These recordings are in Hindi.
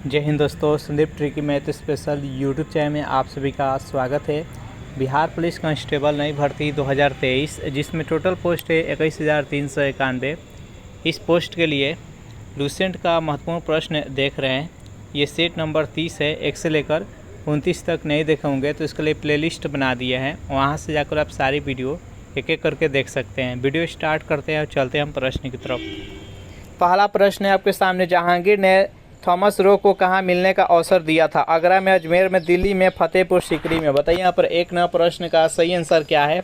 जय हिंद दोस्तों, Sandeep tricky math special YouTube channel में आप सभी का स्वागत है। बिहार पुलिस कांस्टेबल नई भर्ती 2023 जिसमें टोटल पोस्ट है 21,391। इस पोस्ट के लिए लूसेंट का महत्वपूर्ण प्रश्न देख रहे हैं। ये सेट नंबर 30 है। 1 से लेकर 29 तक नहीं देखे होंगे तो इसके लिए प्लेलिस्ट बना दिए हैं, वहाँ से जाकर आप सारी वीडियो एक एक करके देख सकते हैं। वीडियो स्टार्ट करते हैं और चलते हैं हम प्रश्न की तरफ। पहला प्रश्न है आपके सामने, जहांगीर ने थॉमस रो को कहाँ मिलने का अवसर दिया था? आगरा में, अजमेर में, दिल्ली में, फतेहपुर सीकरी में। बताइए यहाँ पर एक नया प्रश्न का सही आंसर क्या है।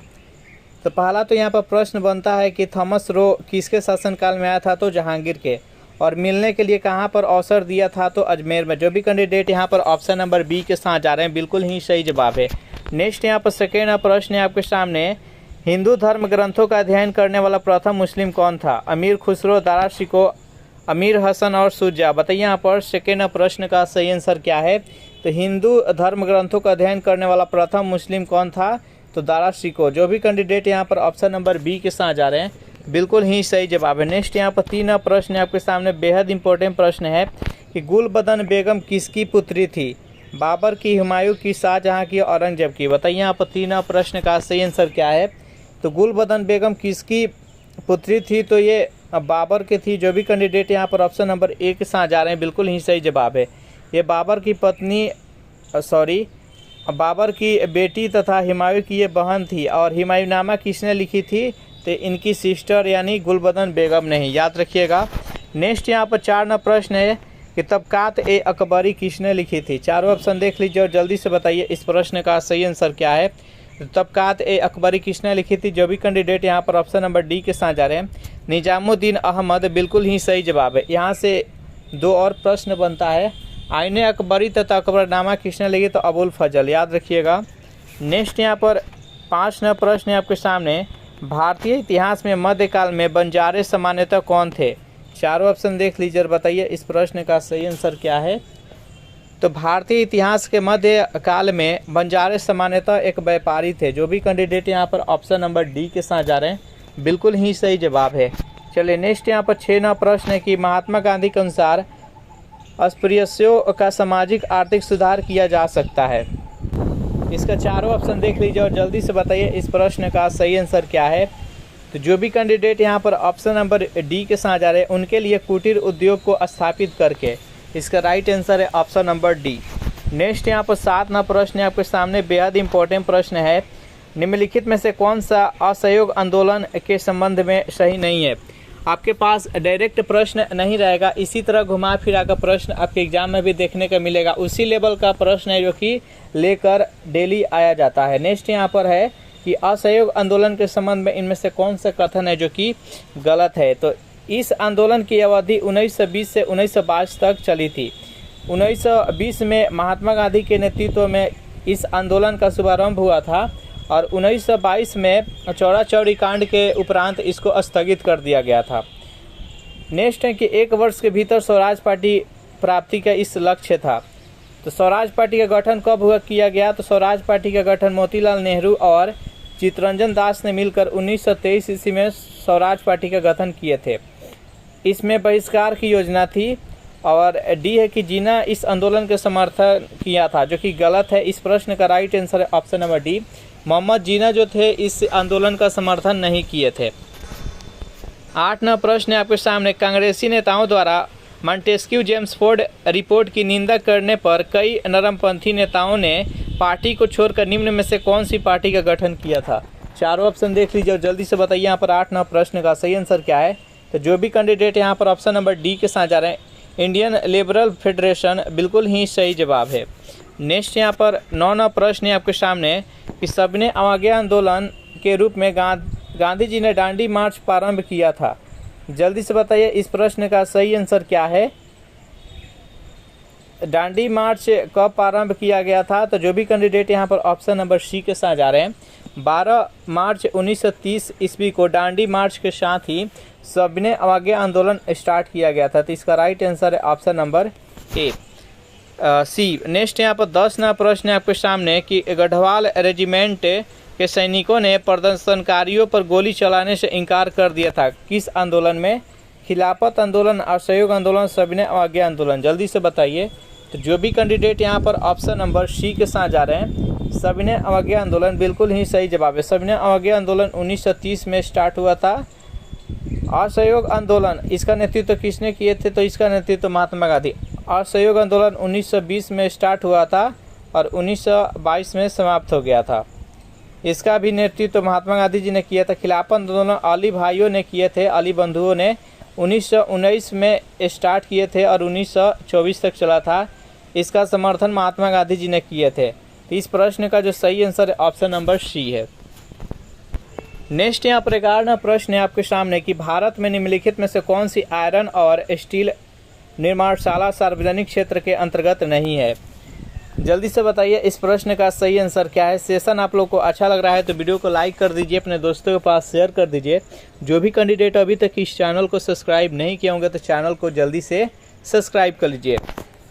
तो पहला तो यहाँ पर प्रश्न बनता है कि थॉमस रो किसके शासनकाल में आया था? तो जहांगीर के। और मिलने के लिए कहाँ पर अवसर दिया था? तो अजमेर में। जो भी कैंडिडेट यहाँ पर ऑप्शन नंबर बी के साथ जा रहे हैं बिल्कुल ही सही जवाब है। नेक्स्ट यहाँ पर सेकेंड प्रश्न है आपके सामने, हिंदू धर्म ग्रंथों का अध्ययन करने वाला प्रथम मुस्लिम कौन था? अमीर खुसरो, दारा शिको, अमीर हसन और शुजा। बताइए यहाँ पर सेकेंड प्रश्न का सही आंसर क्या है। तो हिंदू धर्म ग्रंथों का अध्ययन करने वाला प्रथम मुस्लिम कौन था? तो दारा शिको। जो भी कैंडिडेट यहाँ पर ऑप्शन नंबर बी के साथ जा रहे हैं बिल्कुल ही सही जवाब है। नेक्स्ट यहाँ पर तीन प्रश्न है आपके सामने, बेहद इंपॉर्टेंट प्रश्न है कि गुलबदन बेगम किसकी पुत्री थी? बाबर की, हुमायूं की, शाहजहाँ की, औरंगजेब की। बताइए यहाँ पर तीन प्रश्न का सही आंसर क्या है। तो गुलबदन बेगम किसकी पुत्री थी? तो ये बाबर की थी। जो भी कैंडिडेट यहाँ पर ऑप्शन नंबर ए के साथ जा रहे हैं बिल्कुल ही सही जवाब है। ये बाबर की पत्नी बाबर की बेटी तथा हुमायूं की ये बहन थी। और हुमायूंनामा किसने लिखी थी? तो इनकी सिस्टर यानी गुलबदन बेगम ने ही, याद रखिएगा। नेक्स्ट यहाँ पर चार प्रश्न है कि तबकात ए अकबरी किसने लिखी थी? चारों ऑप्शन देख लीजिए और जल्दी से बताइए इस प्रश्न का सही आंसर क्या है। तबकात ए अकबरी किसने लिखी थी? जो भी कैंडिडेट यहाँ पर ऑप्शन नंबर डी के साथ जा रहे हैं निजामुद्दीन अहमद, बिल्कुल ही सही जवाब है। यहाँ से दो और प्रश्न बनता है, आईने अकबरी तथा अकबरनामा किसने लिखी? तो अबुल फजल, याद रखिएगा। नेक्स्ट यहाँ पर पाँच नए प्रश्न है आपके सामने, भारतीय इतिहास में मध्यकाल में बंजारे सामान्यतः कौन थे? चारों ऑप्शन देख लीजिए और बताइए इस प्रश्न का सही आंसर क्या है। तो भारतीय इतिहास के मध्य काल में बंजारे सामान्यतः एक व्यापारी थे। जो भी कैंडिडेट यहाँ पर ऑप्शन नंबर डी के साथ जा रहे हैं बिल्कुल ही सही जवाब है। चलिए नेक्स्ट यहाँ पर 6 प्रश्न है कि महात्मा गांधी के अनुसार अस्पृश्यों का सामाजिक आर्थिक सुधार किया जा सकता है। इसका चारों ऑप्शन देख लीजिए और जल्दी से बताइए इस प्रश्न का सही आंसर क्या है। तो जो भी कैंडिडेट यहाँ पर ऑप्शन नंबर डी के साथ जा रहे हैं उनके लिए कुटीर उद्योग को स्थापित करके, इसका राइट आंसर है ऑप्शन नंबर डी। नेक्स्ट यहाँ पर 7 प्रश्न है आपके सामने, बेहद इंपॉर्टेंट प्रश्न है, निम्नलिखित में से कौन सा असहयोग आंदोलन के संबंध में सही नहीं है? आपके पास डायरेक्ट प्रश्न नहीं रहेगा, इसी तरह घुमा फिरा का प्रश्न आपके एग्जाम में भी देखने का मिलेगा। उसी लेवल का प्रश्न है जो कि लेकर डेली आया जाता है। नेक्स्ट यहाँ पर है कि असहयोग आंदोलन के संबंध में इनमें से कौन सा कथन है जो कि गलत है? तो इस आंदोलन की अवधि 1920 से 1922 तक चली थी। 1920 में महात्मा गांधी के नेतृत्व में इस आंदोलन का शुभारंभ हुआ था और 1922 में चौरा चौरी कांड के उपरांत इसको स्थगित कर दिया गया था। नेक्स्ट है कि 1 वर्ष के भीतर स्वराज पार्टी प्राप्ति का इस लक्ष्य था। तो स्वराज पार्टी का गठन कब हुआ किया गया? तो स्वराज पार्टी का गठन मोतीलाल नेहरू और चित्तरंजन दास ने मिलकर 1923 ईस्वी में स्वराज पार्टी का गठन किए थे। इसमें बहिष्कार की योजना थी। और डी है कि जिन्ना इस आंदोलन के समर्थन किया था, जो कि गलत है। इस प्रश्न का राइट आंसर है ऑप्शन नंबर डी, मोहम्मद जिन्ना जो थे इस आंदोलन का समर्थन नहीं किए थे। 8 प्रश्न है आपके सामने, कांग्रेसी नेताओं द्वारा मॉन्टेस्क्यू जेम्सफोर्ड रिपोर्ट की निंदा करने पर कई नरमपंथी नेताओं ने पार्टी को छोड़कर निम्न में से कौन सी पार्टी का गठन किया था? चारों ऑप्शन देख लीजिए और जल्दी से बताइए यहाँ पर 8 प्रश्न का सही आंसर क्या है। तो जो भी कैंडिडेट यहाँ पर ऑप्शन नंबर डी के साथ जा रहे हैं इंडियन लिबरल फेडरेशन, बिल्कुल ही सही जवाब है। नेक्स्ट यहाँ पर 9 प्रश्न है आपके सामने कि सबने अवज्ञा आंदोलन के रूप में गांधी जी ने दांडी मार्च प्रारंभ किया था। जल्दी से बताइए इस प्रश्न का सही आंसर क्या है। दांडी मार्च कब प्रारंभ किया गया था? तो जो भी कैंडिडेट यहाँ पर ऑप्शन नंबर सी के साथ जा रहे हैं 12 मार्च 1930 ईस्वी को दांडी मार्च के साथ ही सबने अवज्ञा आंदोलन स्टार्ट किया गया था। तो इसका राइट आंसर है option number A, C. Next यहाँ पर 10 प्रश्न है आपके सामने कि गढ़वाल रेजिमेंट के सैनिकों ने प्रदर्शनकारियों पर गोली चलाने से इनकार कर दिया था। किस आंदोलन में? खिलाफत आंदोलन, असहयोग आंदोलन, सविनय अवज्ञा आंदोलन। जल्दी से बताइए तो जो भी कैंडिडेट यहाँ पर ऑप्शन नंबर सी के साथ जा रहे हैं, सविनय अवज्ञा आंदोलन, बिल्कुल ही सही जवाब है। सविनय अवज्ञा आंदोलन 1930 में स्टार्ट हुआ था। असहयोग आंदोलन, इसका नेतृत्व किसने किए थे? तो इसका नेतृत्व महात्मा गांधी। असहयोग आंदोलन 1920 में स्टार्ट हुआ था और 1922 में समाप्त हो गया था। इसका भी नेतृत्व महात्मा गांधी जी ने किया था। खिलाफत आंदोलन अली भाइयों ने किए थे, अली बंधुओं ने 1919 में स्टार्ट किए थे और 1924 तक चला था। इसका समर्थन महात्मा गांधी जी ने किए थे। तो इस प्रश्न का जो सही आंसर है ऑप्शन नंबर सी है। नेक्स्ट यहाँ पर 11वां प्रश्न है आपके सामने कि भारत में निम्नलिखित में से कौन सी आयरन और स्टील निर्माणशाला सार्वजनिक क्षेत्र के अंतर्गत नहीं है? जल्दी से बताइए इस प्रश्न का सही आंसर क्या है। सेशन आप लोग को अच्छा लग रहा है तो वीडियो को लाइक कर दीजिए, अपने दोस्तों के पास शेयर कर दीजिए। जो भी कैंडिडेट अभी तक इस चैनल को सब्सक्राइब नहीं किए होंगे तो चैनल को जल्दी से सब्सक्राइब कर लीजिए।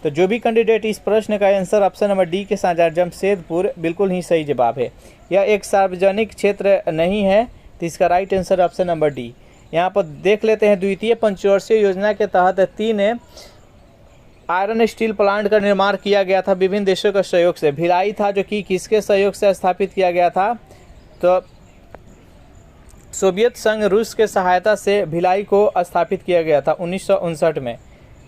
तो जो भी कैंडिडेट इस प्रश्न का आंसर ऑप्शन नंबर डी के साथ जमशेदपुर, बिल्कुल ही सही जवाब है। यह एक सार्वजनिक क्षेत्र नहीं है, तो इसका right answer option number D. यहाँ पर देख लेते हैं, द्वितीय पंचवर्षीय योजना के तहत 3 आयरन स्टील प्लांट का निर्माण किया गया था विभिन्न देशों के सहयोग से। भिलाई था जो कि किसके सहयोग से स्थापित किया गया था? तो सोवियत संघ रूस के सहायता से भिलाई को स्थापित किया गया था 1959 में।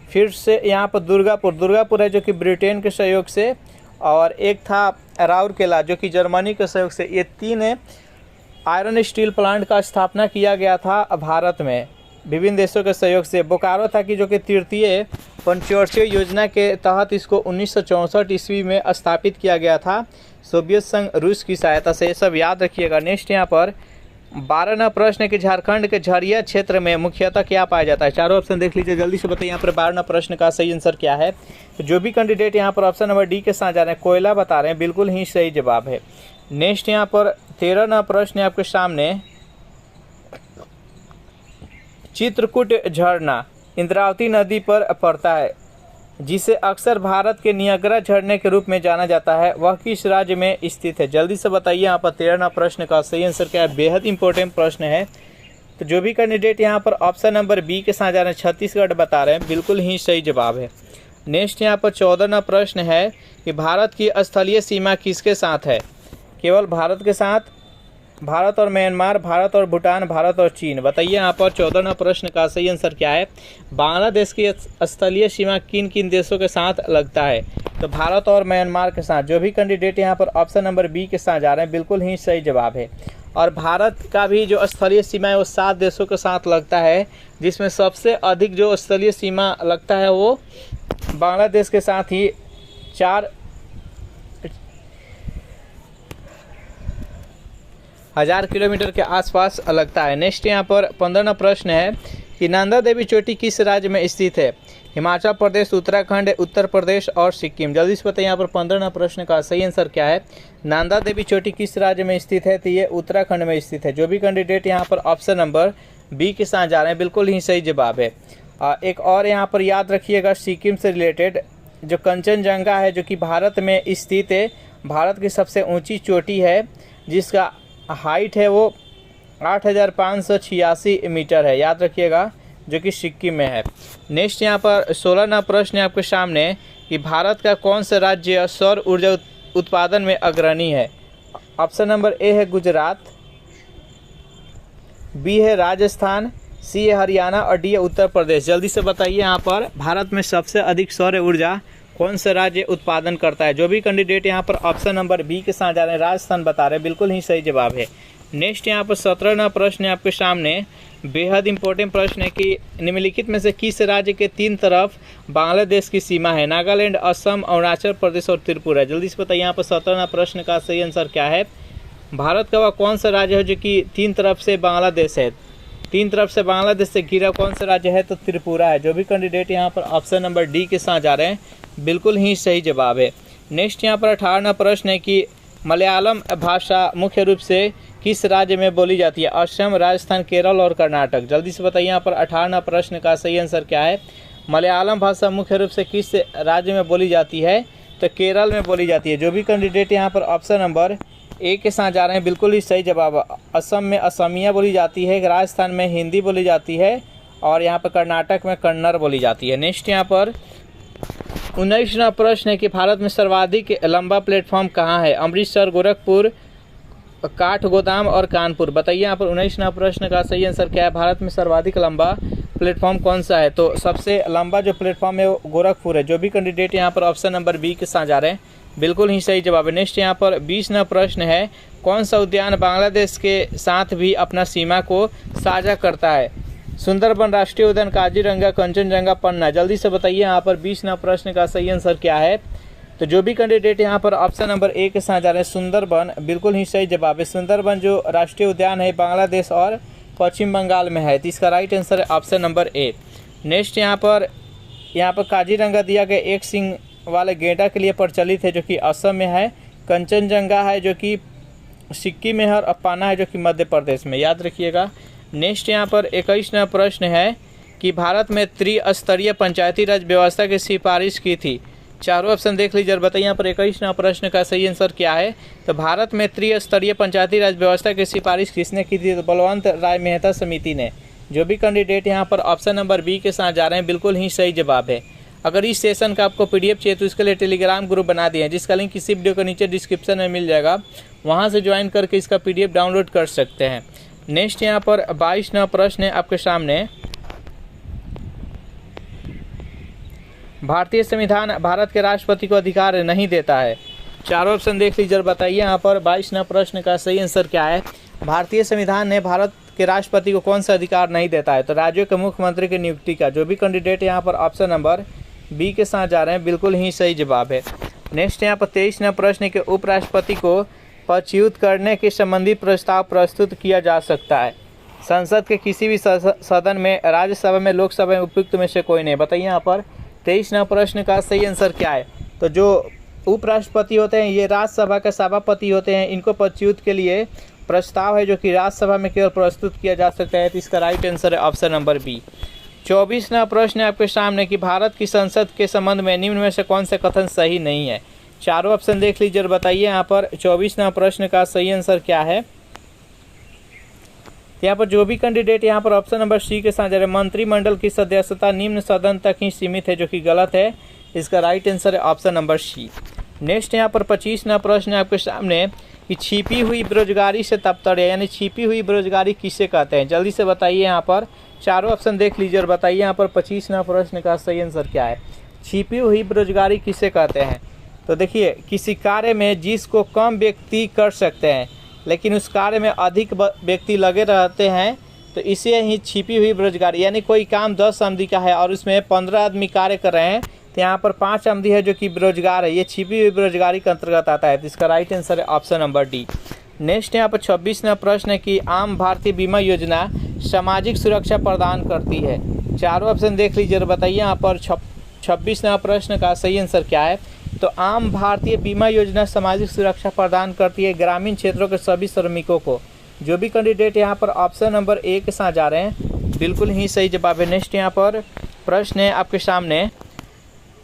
फिर से यहाँ पर दुर्गापुर है जो कि ब्रिटेन के सहयोग से, और एक था राउरकेला जो कि जर्मनी के सहयोग से। ये 3 आयरन स्टील प्लांट का स्थापना किया गया था भारत में विभिन्न देशों के सहयोग से। बोकारो था कि जो कि तृतीय पंचवर्षीय योजना के तहत इसको 1964 ईस्वी में स्थापित किया गया था सोवियत संघ रूस की सहायता से। सब याद रखिएगा। नेक्स्ट यहाँ पर 12वां प्रश्न है कि झारखंड के झरिया क्षेत्र में मुख्यतः क्या पाया जाता है? चारों ऑप्शन देख लीजिए, जल्दी से बताइए यहाँ पर 12वां प्रश्न का सही आंसर क्या है। तो जो भी कैंडिडेट यहाँ पर ऑप्शन नंबर डी के साथ जा रहे हैं, कोयला बता रहे हैं, बिल्कुल ही सही जवाब है। नेक्स्ट यहाँ पर 13वां प्रश्न है आपके सामने, चित्रकूट झरना इंद्रावती नदी पर पड़ता है जिसे अक्सर भारत के नियाग्रा झरने के रूप में जाना जाता है, वह किस राज्य में स्थित है? जल्दी से बताइए यहाँ पर 13वां प्रश्न का सही आंसर क्या है। बेहद इंपॉर्टेंट प्रश्न है। तो जो भी कैंडिडेट यहाँ पर ऑप्शन नंबर बी के साथ जा रहे हैं, छत्तीसगढ़ बता रहे हैं, बिल्कुल ही सही जवाब है। नेक्स्ट यहाँ पर 14वां प्रश्न है कि भारत की स्थलीय सीमा किसके साथ है? केवल भारत के साथ, भारत और म्यांमार, भारत और भूटान, भारत और चीन। बताइए यहाँ पर 14वां प्रश्न का सही आंसर क्या है। बांग्लादेश की स्थलीय सीमा किन किन देशों के साथ लगता है? तो भारत और म्यांमार के साथ। जो भी कैंडिडेट यहाँ पर ऑप्शन नंबर बी के साथ जा रहे हैं, बिल्कुल ही सही जवाब है। और भारत का भी जो स्थलीय सीमा है वो 7 देशों के साथ लगता है, जिसमें सबसे अधिक जो स्थलीय सीमा लगता है वो बांग्लादेश के साथ ही 4000 किलोमीटर के आसपास लगता है। नेक्स्ट यहाँ पर 15वां प्रश्न है कि नंदा देवी चोटी किस राज्य में स्थित है? हिमाचल प्रदेश, उत्तराखंड, उत्तर प्रदेश और सिक्किम। जल्दी से बताइए यहाँ पर 15वां प्रश्न का सही आंसर क्या है। नंदा देवी चोटी किस राज्य में स्थित है? तो ये उत्तराखंड में स्थित है। जो भी कैंडिडेट यहाँ पर ऑप्शन नंबर बी के साथ जा रहे हैं, बिल्कुल ही सही जवाब है। एक और यहाँ पर याद रखिएगा, सिक्किम से रिलेटेड जो कंचनजंगा है जो कि भारत में स्थित है, भारत की सबसे ऊँची चोटी है जिसका हाइट है वो 8586 मीटर है, याद रखिएगा, जो कि सिक्किम में है। नेक्स्ट यहाँ पर 16वां प्रश्न है आपके सामने कि भारत का कौन सा राज्य सौर ऊर्जा उत्पादन में अग्रणी है? ऑप्शन नंबर ए है गुजरात, बी है राजस्थान, सी है हरियाणा और डी है उत्तर प्रदेश। जल्दी से बताइए यहाँ पर भारत में सबसे अधिक सौर ऊर्जा कौन सा राज्य उत्पादन करता है? जो भी कैंडिडेट यहाँ पर ऑप्शन नंबर बी के साथ जा रहे हैं, राजस्थान बता रहे हैं, बिल्कुल ही सही जवाब है। नेक्स्ट यहाँ पर 17वां प्रश्न है आपके सामने, बेहद इंपॉर्टेंट प्रश्न है कि निम्नलिखित में से किस राज्य के 3 तरफ बांग्लादेश की सीमा है? नागालैंड, असम, अरुणाचल प्रदेश और त्रिपुरा। जल्दी से बताइए यहाँ पर 17वां प्रश्न का सही आंसर क्या है। भारत का वह कौन सा राज्य है जो कि 3 तरफ से बांग्लादेश है? 3 तरफ से बांग्लादेश से घिरा कौन सा राज्य है? तो त्रिपुरा है। जो भी कैंडिडेट यहाँ पर ऑप्शन नंबर डी के साथ जा रहे हैं, बिल्कुल ही सही जवाब है। नेक्स्ट यहाँ पर 18वां प्रश्न है कि मलयालम भाषा मुख्य रूप से किस राज्य में बोली जाती है? असम, राजस्थान, केरल और कर्नाटक। जल्दी से बताइए यहाँ पर 18वां प्रश्न का सही आंसर क्या है। मलयालम भाषा मुख्य रूप से किस राज्य में बोली जाती है? तो केरल में बोली जाती है। जो भी कैंडिडेट यहाँ पर ऑप्शन नंबर ए के साथ जा रहे हैं, बिल्कुल ही सही जवाब। असम में असमिया बोली जाती है, राजस्थान में हिंदी बोली जाती है और यहाँ पर कर्नाटक में कन्नड़ बोली जाती है। नेक्स्ट यहाँ पर 19वां प्रश्न है कि भारत में सर्वाधिक लंबा प्लेटफॉर्म कहाँ है? अमृतसर, गोरखपुर, काठगोदाम और कानपुर। बताइए यहाँ पर 19वां प्रश्न का सही आंसर क्या है? भारत में सर्वाधिक लंबा प्लेटफॉर्म कौन सा है? तो सबसे लंबा जो प्लेटफॉर्म है वो गोरखपुर है। जो भी कैंडिडेट यहाँ पर ऑप्शन नंबर बी के साथ जा रहे हैं बिल्कुल ही सही जवाब है। नेक्स्ट यहाँ पर 20वां प्रश्न है, कौन सा उद्यान बांग्लादेश के साथ भी अपना सीमा को साझा करता है? सुंदरबन राष्ट्रीय उद्यान, काजीरंगा, कंचनजंगा, पन्ना। जल्दी से बताइए यहाँ पर 20वां प्रश्न का सही आंसर क्या है? तो जो भी कैंडिडेट यहाँ पर ऑप्शन नंबर ए के साथ जा रहे हैं सुंदरबन, बिल्कुल ही सही जवाब है। सुंदरबन जो राष्ट्रीय उद्यान है बांग्लादेश और पश्चिम बंगाल में है, तो इसका राइट आंसर है ऑप्शन नंबर ए। नेक्स्ट यहाँ पर काजीरंगा दिया गया एक सिंग वाले गेंडा के लिए प्रचलित है जो कि असम में है, कंचनजंगा है जो कि सिक्किम में है और पन्ना है जो कि मध्य प्रदेश में, याद रखिएगा। नेक्स्ट यहाँ पर 21वां प्रश्न है कि भारत में त्रिस्तरीय पंचायती राज व्यवस्था की सिफारिश की थी। चारों ऑप्शन देख लीजिए और बताइए यहाँ पर 21वां प्रश्न का सही आंसर क्या है? तो भारत में त्रिस्तरीय पंचायती राज व्यवस्था की सिफारिश किसने की थी? तो बलवंत राय मेहता समिति ने। जो भी कैंडिडेट यहाँ पर ऑप्शन नंबर बी के साथ जा रहे हैं बिल्कुल ही सही जवाब है। अगर इस सेशन का आपको पीडीएफ चाहिए तो इसके लिए टेलीग्राम ग्रुप बना दिए हैं जिसका लिंक इसी वीडियो के नीचे डिस्क्रिप्शन में मिल जाएगा, वहाँ से ज्वाइन करके इसका पीडीएफ डाउनलोड कर सकते हैं। नेक्स्ट यहाँ पर 22वां प्रश्न है आपके सामने, भारतीय संविधान भारत के राष्ट्रपति को अधिकार नहीं देता है। चारों ऑप्शन देख लीजिए और बताइए यहाँ पर 22वां प्रश्न का सही आंसर क्या है? भारतीय संविधान ने भारत के राष्ट्रपति को कौन सा अधिकार नहीं देता है? तो राज्यों के मुख्यमंत्री की नियुक्ति का। जो भी कैंडिडेट यहाँ पर ऑप्शन नंबर बी के साथ जा रहे हैं बिल्कुल ही सही जवाब है। नेक्स्ट यहाँ पर 23वां प्रश्न के उपराष्ट्रपति को पदच्युत करने के संबंधित प्रस्ताव प्रस्तुत किया जा सकता है। संसद के किसी भी सदन में, राज्यसभा में, लोकसभा में उपयुक्त में से कोई नहीं। बताइए यहाँ पर 23वां प्रश्न का सही आंसर क्या है? तो जो उपराष्ट्रपति होते हैं ये राज्यसभा के सभापति होते हैं, इनको पदच्युत के लिए प्रस्ताव है जो कि राज्यसभा में केवल प्रस्तुत किया जा सकता है, तो इसका राइट आंसर है ऑप्शन नंबर बी। 24वां प्रश्न है आपके सामने कि भारत की संसद के संबंध में निम्न में से कौन सा कथन सही नहीं है? चारों ऑप्शन देख लीजिए और बताइए यहाँ पर 24वां प्रश्न का सही आंसर क्या है? यहाँ पर जो भी कैंडिडेट यहाँ पर ऑप्शन नंबर सी के साथ जा रहे हैं, मंत्रिमंडल की सदस्यता निम्न सदन तक ही सीमित है, जो कि गलत है। इसका राइट आंसर है ऑप्शन नंबर सी। नेक्स्ट यहाँ पर 25वां प्रश्न है आपके सामने कि छिपी हुई बेरोजगारी से तपतड़े, यानी छिपी हुई बेरोजगारी किसे कहते हैं? जल्दी से बताइए यहाँ पर, चारों ऑप्शन देख लीजिए और बताइए यहाँ पर 25वां प्रश्न का सही आंसर क्या है? छिपी हुई बेरोजगारी किसे कहते हैं? तो देखिए, किसी कार्य में जिसको कम व्यक्ति कर सकते हैं लेकिन उस कार्य में अधिक व्यक्ति लगे रहते हैं, तो इसे ही छिपी हुई बेरोजगारी, यानी कोई काम 10 आमदी का है और उसमें 15 आदमी कार्य कर रहे हैं, तो यहाँ पर 5 आमदी है जो कि बेरोजगार है, ये छिपी हुई बेरोजगारी के अंतर्गत आता है, तो इसका राइट आंसर है ऑप्शन नंबर डी। नेक्स्ट यहाँ पर 26वां प्रश्न है कि आम भारतीय बीमा योजना सामाजिक सुरक्षा प्रदान करती है। चारों ऑप्शन देख लीजिए और बताइए यहाँ पर 26वां प्रश्न का सही आंसर क्या है? तो आम भारतीय बीमा योजना सामाजिक सुरक्षा प्रदान करती है ग्रामीण क्षेत्रों के सभी श्रमिकों को। जो भी कैंडिडेट यहाँ पर ऑप्शन नंबर ए के साथ जा रहे हैं बिल्कुल ही सही जवाब है। नेक्स्ट यहाँ पर प्रश्न है आपके सामने,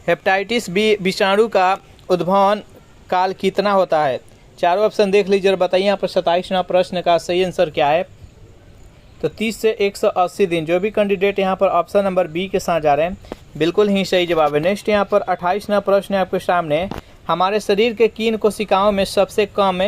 हेपेटाइटिस बी विषाणु का उद्भवन काल कितना होता है? चारों ऑप्शन देख लीजिए और बताइए यहाँ पर 27वां प्रश्न का सही आंसर क्या है? तो 30 से 180 दिन। जो भी कैंडिडेट यहाँ पर ऑप्शन नंबर बी के साथ जा रहे हैं बिल्कुल ही सही जवाब है। नेक्स्ट यहाँ पर 28वां प्रश्न है आपके सामने, हमारे शरीर के किन कोशिकाओं में सबसे कम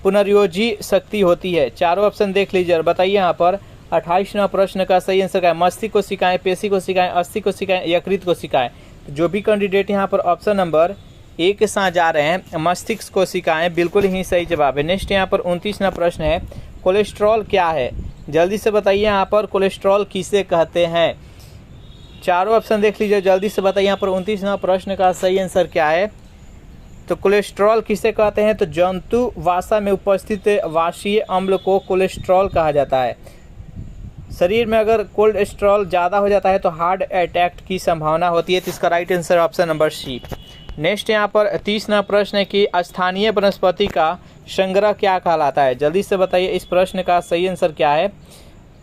पुनर्योजी शक्ति होती है? चारों ऑप्शन देख लीजिए और बताइए यहाँ पर 28वां प्रश्न का सही आंसर क्या है? मस्तिष्क कोशिकाएं, पेशी कोशिकाएं, अस्थि कोशिकाएं, यकृत कोशिकाएं। जो भी कैंडिडेट यहाँ पर ऑप्शन नंबर ए के साथ जा रहे हैं मस्तिष्क कोशिकाएं, बिल्कुल ही सही जवाब है। नेक्स्ट यहाँ पर 29वां प्रश्न है, कोलेस्ट्रॉल क्या है? जल्दी से बताइए यहाँ पर कोलेस्ट्रॉल किसे कहते हैं? चारों ऑप्शन देख लीजिए, जल्दी से बताइए यहाँ पर 29वां प्रश्न का सही आंसर क्या है? तो कोलेस्ट्रॉल किसे कहते हैं? तो जंतु वासा में उपस्थित वाशीय अम्ल को कोलेस्ट्रॉल कहा जाता है। शरीर में अगर कोलेस्ट्रॉल ज़्यादा हो जाता है तो हार्ट अटैक की संभावना होती है, तो इसका right answer option number C. Next यहाँ पर 30वां प्रश्न है कि स्थानीय वनस्पति का संग्रह क्या कहलाता है? जल्दी से बताइए इस प्रश्न का सही आंसर क्या है?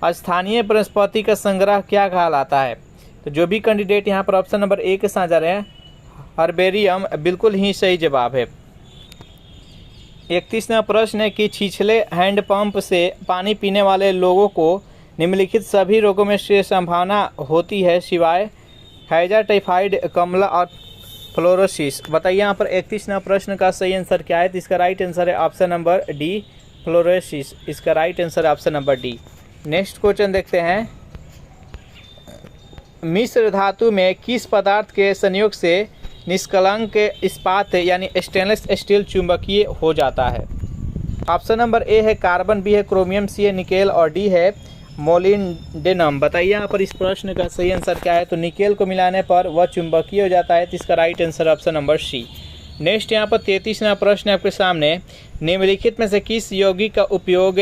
स्थानीय वनस्पति का संग्रह क्या कहलाता है? तो जो भी कैंडिडेट यहाँ पर ऑप्शन नंबर ए के साथ जा रहे हैं हर्बेरियम, बिल्कुल ही सही जवाब है। 31वां प्रश्न है कि छिछले हैंडपंप से पानी पीने वाले लोगों को निम्नलिखित सभी रोगों में से संभावना होती है सिवाय हैजा, टाइफाइड, कमला और फ्लोरोसिस। बताइए यहाँ पर 31वां प्रश्न का सही आंसर क्या है? तो इसका राइट आंसर है ऑप्शन नंबर डी, फ्लोरोसिस। इसका राइट आंसर है option number D. Next question देखते हैं, मिश्र धातु में किस पदार्थ के संयोग से निष्कलंक इस्पात यानी स्टेनलेस स्टील चुंबकीय हो जाता है? ऑप्शन नंबर ए है कार्बन, बी है क्रोमियम, सी है निकेल और डी है मोलिब्डेनम। बताइए यहाँ पर इस प्रश्न का सही आंसर क्या है? तो निकेल को मिलाने पर वह चुंबकीय हो जाता है, तो इसका right answer option number C. Next यहाँ पर 33वां प्रश्न आपके सामने, निम्नलिखित में से किस यौगिक का उपयोग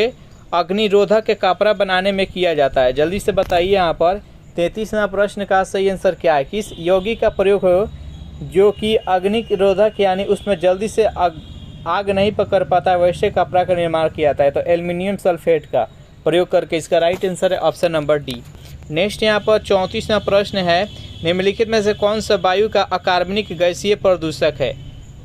अग्निरोधक के कपड़ा बनाने में किया जाता है? जल्दी से बताइए यहाँ पर 33वां प्रश्न का सही आंसर क्या है? किस यौगिक का प्रयोग हो जो कि अग्निरोधक यानी उसमें जल्दी से आग नहीं पकड़ पाता वैसे कपड़ा का निर्माण किया जाता है? तो एल्युमिनियम सल्फेट का प्रयोग करके। इसका राइट आंसर है ऑप्शन नंबर डी। नेक्स्ट यहाँ पर 34वां प्रश्न है, निम्नलिखित में से कौन सा वायु का अकार्बनिक गैसीय प्रदूषक है?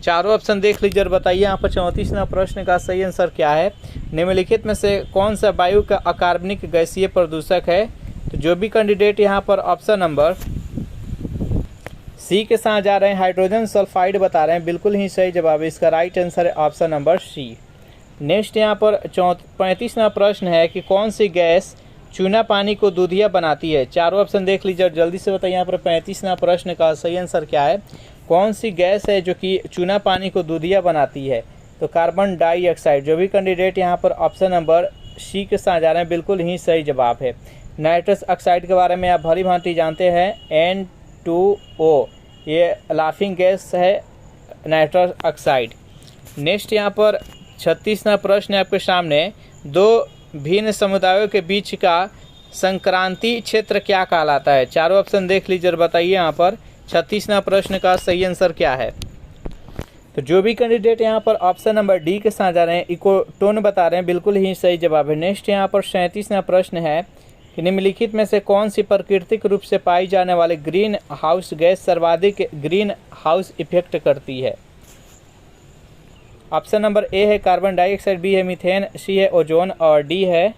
चारों ऑप्शन देख लीजिए और बताइए यहाँ पर 34वां प्रश्न का सही आंसर क्या है? निम्नलिखित में से कौन सा वायु का अकार्बनिक गैसीय प्रदूषक है? तो जो भी कैंडिडेट यहाँ पर ऑप्शन नंबर सी के साथ जा रहे हैं, हाइड्रोजन सल्फाइड बता रहे हैं, बिल्कुल ही सही जवाब है। इसका राइट आंसर है ऑप्शन नंबर सी। नेक्स्ट यहाँ पर 35वां प्रश्न है कि कौन सी गैस चूना पानी को दूधिया बनाती है? चारों ऑप्शन देख लीजिए और जल्दी से बताइए यहाँ पर 35वां प्रश्न का सही आंसर क्या है? कौन सी गैस है जो कि चूना पानी को दूधिया बनाती है? तो कार्बन डाइऑक्साइड। जो भी कैंडिडेट यहाँ पर ऑप्शन नंबर सी के साथ जा रहे हैं, बिल्कुल ही सही जवाब है। नाइट्रस ऑक्साइड के बारे में आप भली भांति जानते हैं, N2O, ये लाफिंग गैस है नाइट्रस ऑक्साइड। नेक्स्ट यहाँ पर 36वां प्रश्न है आपके सामने, दो भिन्न समुदायों के बीच का संक्रांति क्षेत्र क्या कहलाता है? चारों ऑप्शन देख लीजिए और बताइए यहाँ पर 36वां प्रश्न का सही आंसर क्या है? तो जो भी कैंडिडेट यहाँ पर ऑप्शन नंबर डी के साथ जा रहे हैं, इकोटोन बता रहे हैं, बिल्कुल ही सही जवाब है। नेक्स्ट यहाँ पर 37वां प्रश्न है कि निम्नलिखित में से कौन सी प्राकृतिक रूप से पाई जाने वाले ग्रीन हाउस गैस सर्वाधिक ग्रीन हाउस इफेक्ट करती है? ऑप्शन नंबर ए है कार्बन डाइऑक्साइड, बी है मीथेन, सी है ओजोन और डी है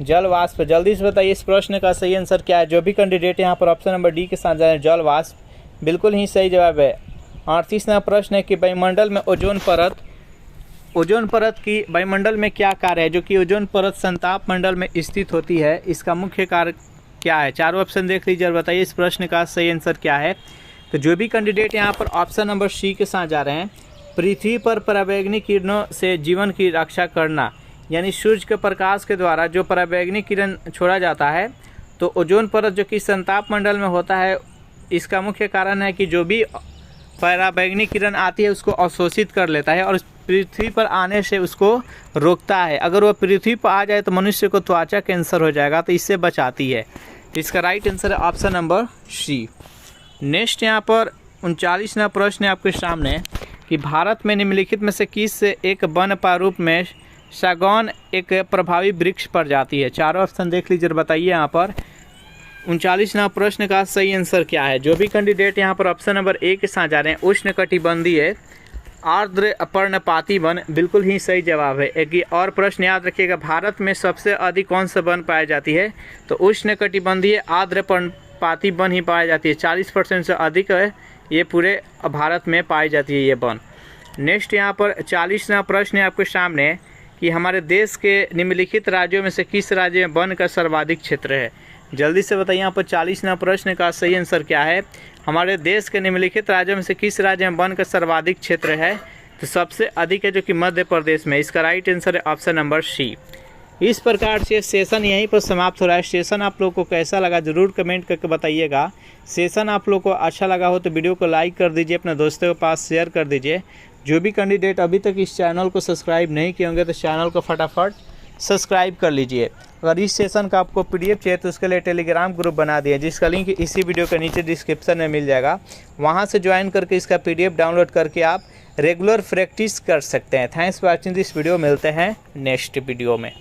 जल वाष्प। जल्दी से बताइए इस प्रश्न का सही आंसर क्या है? जो भी कैंडिडेट यहाँ पर ऑप्शन नंबर डी के साथ जाए, जल वाष्प, बिल्कुल ही सही जवाब है। 38वां प्रश्न है कि वायुमंडल में ओजोन परत की वायुमंडल में क्या कार्य है? जो कि ओजोन परत संताप मंडल में स्थित होती है, इसका मुख्य कार्य क्या है? चारों ऑप्शन देख लीजिए और बताइए इस प्रश्न का सही आंसर क्या है? तो जो भी कैंडिडेट यहाँ पर ऑप्शन नंबर सी के साथ जा रहे हैं, पृथ्वी पर पराबैंगनी किरणों से जीवन की रक्षा करना, यानी सूर्य के प्रकाश के द्वारा जो पराबैंगनी किरण छोड़ा जाता है, तो ओजोन परत जो कि संताप मंडल में होता है, इसका मुख्य कारण है कि जो भी पराबैंगनी किरण आती है उसको अवशोषित कर लेता है और पृथ्वी पर आने से उसको रोकता है। अगर वह पृथ्वी पर आ जाए तो मनुष्य को त्वचा कैंसर हो जाएगा, तो इससे बचाती है। तो इसका राइट आंसर है ऑप्शन नंबर सी। नेक्स्ट यहाँ पर 39वां प्रश्न है आपके सामने कि भारत में निम्नलिखित में से किस एक वन प्रारूप में सागौन एक प्रभावी वृक्ष प्रजाति है? चारों ऑप्शन देख लीजिए, बताइए यहाँ पर 39वां प्रश्न का सही आंसर क्या है? जो भी कैंडिडेट यहाँ पर ऑप्शन नंबर ए के साथ जा रहे हैं, उष्णकटिबंधीय आर्द्र पर्णपाती वन, बिल्कुल ही सही जवाब है। एक और प्रश्न याद रखिएगा, भारत में सबसे अधिक कौन सा वन पाई जाती है? तो उष्णकटिबंधीय आर्द्र पर्णपाती वन ही पाई जाती है। 40% से अधिक है ये पूरे भारत में पाई जाती है ये वन। नेक्स्ट यहाँ पर 40वां प्रश्न है आपके सामने कि हमारे देश के निम्नलिखित राज्यों में से किस राज्य में वन का सर्वाधिक क्षेत्र है? जल्दी से बताइए यहाँ पर 40वां प्रश्न का सही आंसर क्या है? हमारे देश के निम्नलिखित राज्यों में से किस राज्य में वन का सर्वाधिक क्षेत्र है? तो सबसे अधिक है जो कि मध्य प्रदेश में। इसका राइट आंसर है ऑप्शन नंबर सी। इस प्रकार से सेशन यहीं पर समाप्त हो रहा है। सेशन आप लोगों को कैसा लगा जरूर कमेंट करके बताइएगा। सेशन आप लोगों को अच्छा लगा हो तो वीडियो को लाइक कर दीजिए, अपने दोस्तों के पास शेयर कर दीजिए। जो भी कैंडिडेट अभी तक इस चैनल को सब्सक्राइब नहीं किए होंगे तो चैनल को फटाफट सब्सक्राइब कर लीजिए। अगर इस सेशन का आपको पीडीएफ चाहिए तो उसके लिए टेलीग्राम ग्रुप बना दिए, जिसका लिंक इसी वीडियो के नीचे डिस्क्रिप्शन में मिल जाएगा। वहां से ज्वाइन करके इसका पीडीएफ डाउनलोड करके आप रेगुलर प्रैक्टिस कर सकते हैं। Thanks for watching this video. मिलते हैं नेक्स्ट वीडियो में।